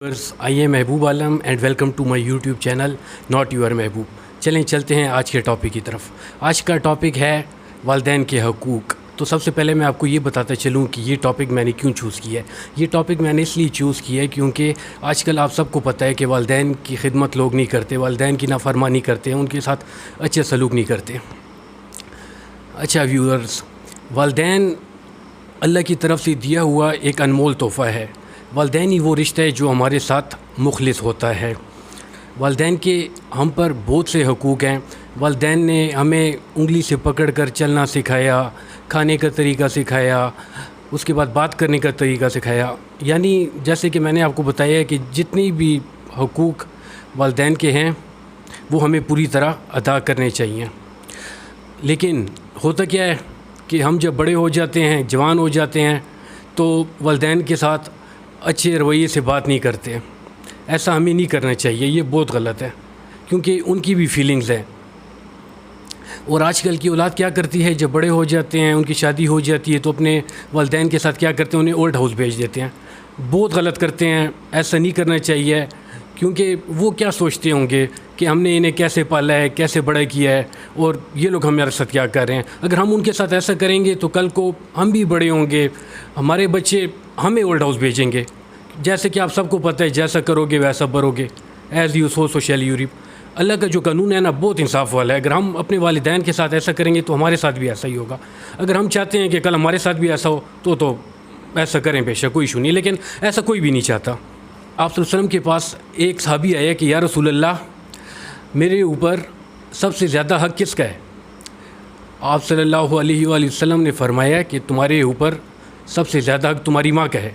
I am Mahboob Alam and welcome to my YouTube channel not your Mahboob. چلتے ہیں آج کے ٹاپک کی طرف. آج کا ٹاپک ہے والدین کے حقوق. تو سب سے پہلے میں آپ کو یہ بتاتا چلوں کہ یہ ٹاپک میں نے کیوں چوز کیا ہے. یہ ٹاپک میں نے اس لیے چوز کیا ہے کیونکہ آج کل آپ سب کو پتہ ہے کہ والدین کی خدمت لوگ نہیں کرتے, والدین کی نافرمانی کرتے ہیں, ان کے ساتھ اچھے سلوک نہیں کرتے. اچھا ویورز, والدین اللہ کی طرف سے دیا ہوا ایک انمول تحفہ ہے. والدین ہی وہ رشتہ ہے جو ہمارے ساتھ مخلص ہوتا ہے. والدین کے ہم پر بہت سے حقوق ہیں. والدین نے ہمیں انگلی سے پکڑ کر چلنا سکھایا, کھانے کا طریقہ سکھایا, اس کے بعد بات کرنے کا طریقہ سکھایا. یعنی جیسے کہ میں نے آپ کو بتایا ہے کہ جتنی بھی حقوق والدین کے ہیں وہ ہمیں پوری طرح ادا کرنے چاہیے. لیکن ہوتا کیا ہے کہ ہم جب بڑے ہو جاتے ہیں, جوان ہو جاتے ہیں, تو والدین کے ساتھ اچھے رویے سے بات نہیں کرتے. ایسا ہمیں نہیں کرنا چاہیے, یہ بہت غلط ہے کیونکہ ان کی بھی فیلنگز ہیں. اور آج کل کی اولاد کیا کرتی ہے, جب بڑے ہو جاتے ہیں, ان کی شادی ہو جاتی ہے, تو اپنے والدین کے ساتھ کیا کرتے ہیں, انہیں اولڈ ہاؤس بھیج دیتے ہیں. بہت غلط کرتے ہیں. ایسا نہیں کرنا چاہیے کیونکہ وہ کیا سوچتے ہوں گے کہ ہم نے انہیں کیسے پالا ہے, کیسے بڑا کیا ہے, اور یہ لوگ ہمارے ساتھ کیا کر رہے ہیں. اگر ہم ان کے ساتھ ایسا کریں گے تو کل کو ہم بھی بڑے ہوں گے, ہمارے بچے ہمیں اولڈ ہاؤس بھیجیں گے. جیسے کہ آپ سب کو پتہ ہے, جیسا کرو گے ویسا بھرو گے. As you sow shall you reap. Allah کا جو قانون ہے نا, بہت انصاف والا ہے. اگر ہم اپنے والدین کے ساتھ ایسا کریں گے تو ہمارے ساتھ بھی ایسا ہی ہوگا. اگر ہم چاہتے ہیں کہ کل ہمارے ساتھ بھی ایسا ہو تو ایسا کریں, بے شک کوئی ایشو نہیں. لیکن ایسا کوئی بھی نہیں چاہتا. آپ صلی اللہ علیہ وسلم کے پاس ایک صحابی آیا کہ یا رسول اللہ, میرے اوپر سب سے زیادہ حق کس کا ہے؟ آپ صلی اللہ علیہ وآلہ وسلم نے فرمایا کہ تمہارے اوپر سب سے زیادہ حق تمہاری ماں کا ہے.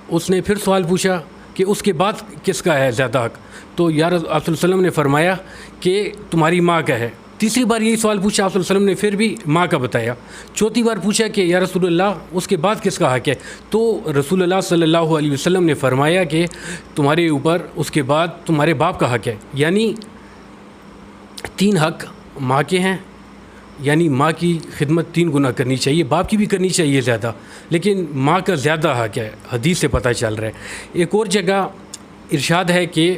اس نے پھر سوال پوچھا کہ اس کے بعد کس کا ہے زیادہ حق؟ تو آپ صلی اللہ علیہ وسلم نے فرمایا کہ تمہاری ماں کا ہے. تیسری بار یہی سوال پوچھا, آپ صلی اللہ علیہ وسلم نے پھر بھی ماں کا بتایا. چوتھی بار پوچھا کہ یا رسول اللہ, اس کے بعد کس کا حق ہے؟ تو رسول اللہ صلی اللہ علیہ وسلم نے فرمایا کہ تمہارے اوپر اس کے بعد تمہارے باپ کا حق ہے. یعنی 3 حق ماں کے ہیں. یعنی ماں کی خدمت 3 گنا کرنی چاہیے, باپ کی بھی کرنی چاہیے زیادہ, لیکن ماں کا زیادہ حق ہے. حدیث سے پتہ چل رہا ہے. ایک اور جگہ ارشاد ہے کہ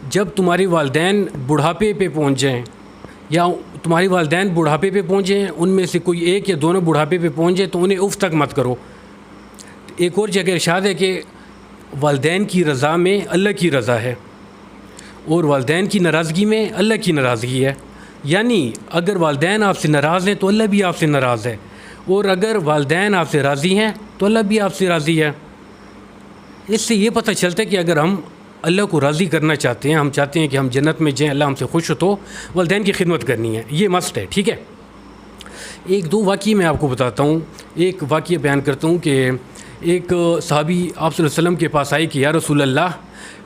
جب تمہارے والدین بڑھاپے پہ پہنچ جائیں, یا تمہارے والدین بڑھاپے پہ پہنچیں, ان میں سے کوئی ایک یا دونوں بڑھاپے پہ پہنچ جائیں تو انہیں اف تک مت کرو. ایک اور جگہ ارشاد ہے کہ والدین کی رضا میں اللہ کی رضا ہے, اور والدین کی ناراضگی میں اللہ کی ناراضگی ہے. یعنی اگر والدین آپ سے ناراض ہیں تو اللہ بھی آپ سے ناراض ہے, اور اگر والدین آپ سے راضی ہیں تو اللہ بھی آپ سے راضی ہے. اس سے یہ پتہ چلتا ہے کہ اگر ہم اللہ کو راضی کرنا چاہتے ہیں, ہم چاہتے ہیں کہ ہم جنت میں جائیں, اللہ ہم سے خوش ہو, تو والدین کی خدمت کرنی ہے. یہ مست ہے, ٹھیک ہے. 1-2 واقعے میں آپ کو بتاتا ہوں. ایک واقعہ بیان کرتا ہوں کہ ایک صحابی آپ صلی اللہ علیہ وسلم کے پاس آئے کہ یا رسول اللہ,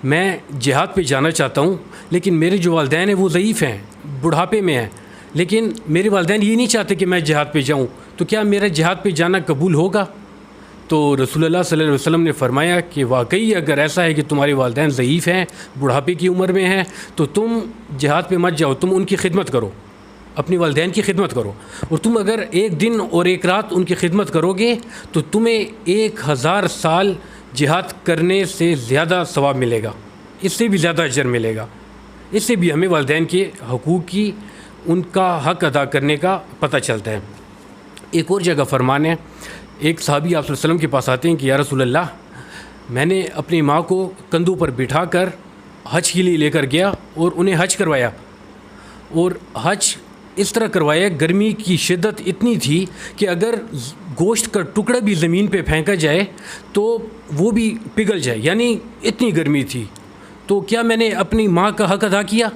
میں جہاد پہ جانا چاہتا ہوں, لیکن میرے جو والدین ہیں وہ ضعیف ہیں, بڑھاپے میں ہیں, لیکن میرے والدین یہ نہیں چاہتے کہ میں جہاد پہ جاؤں, تو کیا میرا جہاد پہ جانا قبول ہوگا؟ تو رسول اللہ صلی اللہ علیہ وسلم نے فرمایا کہ واقعی اگر ایسا ہے کہ تمہارے والدین ضعیف ہیں, بڑھاپے کی عمر میں ہیں, تو تم جہاد پہ مت جاؤ, تم ان کی خدمت کرو, اپنی والدین کی خدمت کرو. اور تم اگر 1 دن اور 1 رات ان کی خدمت کرو گے تو تمہیں 1000 سال جہاد کرنے سے زیادہ ثواب ملے گا, اس سے بھی زیادہ اجر ملے گا. اس سے بھی ہمیں والدین کے حقوق کی, ان کا حق ادا کرنے کا پتہ چلتا ہے. ایک اور جگہ فرمان ہے, ایک صحابی آپ صلی اللہ علیہ وسلم کے پاس آتے ہیں کہ یا رسول اللہ, میں نے اپنی ماں کو کندھوں پر بٹھا کر حج کے لیے لے کر گیا اور انہیں حج کروایا, اور حج اس طرح کروایا, گرمی کی شدت اتنی تھی کہ اگر گوشت کا ٹکڑا بھی زمین پہ پھینکا جائے تو وہ بھی پگھل جائے, یعنی اتنی گرمی تھی. تو کیا میں نے اپنی ماں کا حق ادا کیا؟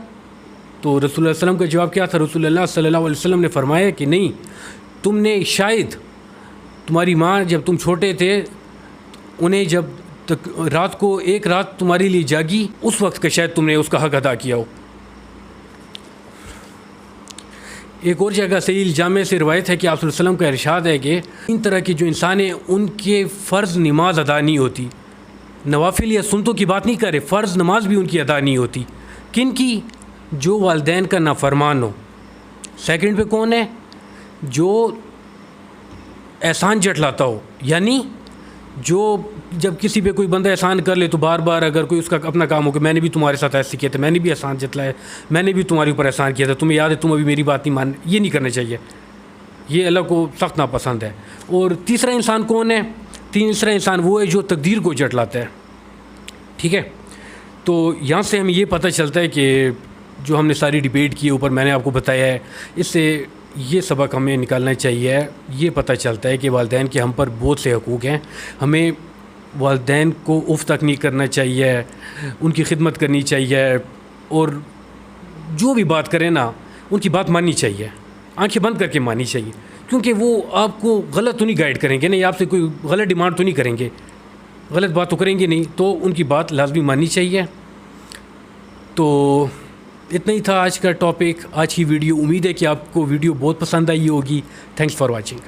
تو رسول اللہ صلی اللہ علیہ وسلم کا جواب کیا تھا؟ رسول اللہ صلی اللہ علیہ وسلم نے فرمایا کہ نہیں, تم نے شاید تمہاری ماں جب تم چھوٹے تھے, انہیں جب تک رات کو 1 رات تمہارے لیے جاگی, اس وقت کا شاید تم نے اس کا حق ادا کیا ہو. ایک اور جگہ صحیح الجامع سے روایت ہے کہ آپ صلی اللہ علیہ وسلم کا ارشاد ہے کہ 3 طرح کے جو انسان ہیں ان کے فرض نماز ادا نہیں ہوتی. نوافل یا سنتوں کی بات نہیں کر رہے, فرض نماز بھی ان کی ادا نہیں ہوتی. کن کی؟ جو والدین کا نافرمان ہو. سیکنڈ پہ کون ہے؟ جو احسان جٹلاتا ہو, یعنی جو جب کسی پہ کوئی بندہ احسان کر لے تو بار بار اگر کوئی اس کا اپنا کام ہو کہ میں نے بھی تمہارے ساتھ ایسے کیا تھا, میں نے بھی احسان جتلایا, میں نے بھی تمہارے اوپر احسان کیا تھا, تمہیں یاد ہے تم ابھی میری بات نہیں مان, یہ نہیں کرنا چاہیے. یہ اللہ کو سخت ناپسند ہے. اور تیسرا انسان کون ہے؟ تیسرا انسان وہ ہے جو تقدیر کو جھٹلاتا ہے. ٹھیک ہے, تو یہاں سے ہمیں یہ پتہ چلتا ہے کہ جو ہم نے ساری ڈیبیٹ کی اوپر میں نے آپ کو بتایا ہے, اس سے یہ سبق ہمیں نکالنا چاہیے. یہ پتہ چلتا ہے کہ والدین کے ہم پر بہت سے حقوق ہیں. ہمیں والدین کو اف تک نہیں کرنا چاہیے, ان کی خدمت کرنی چاہیے, اور جو بھی بات کریں نا ان کی بات ماننی چاہیے, آنکھیں بند کر کے ماننی چاہیے, کیونکہ وہ آپ کو غلط تو نہیں گائیڈ کریں گے, نہیں آپ سے کوئی غلط ڈیمانڈ تو نہیں کریں گے, غلط بات تو کریں گے نہیں, تو ان کی بات لازمی ماننی چاہیے. تو اتنا ہی تھا آج کا ٹاپک, آج کی ویڈیو. امید ہے کہ آپ کو ویڈیو بہت پسند آئی ہوگی. Thanks for watching.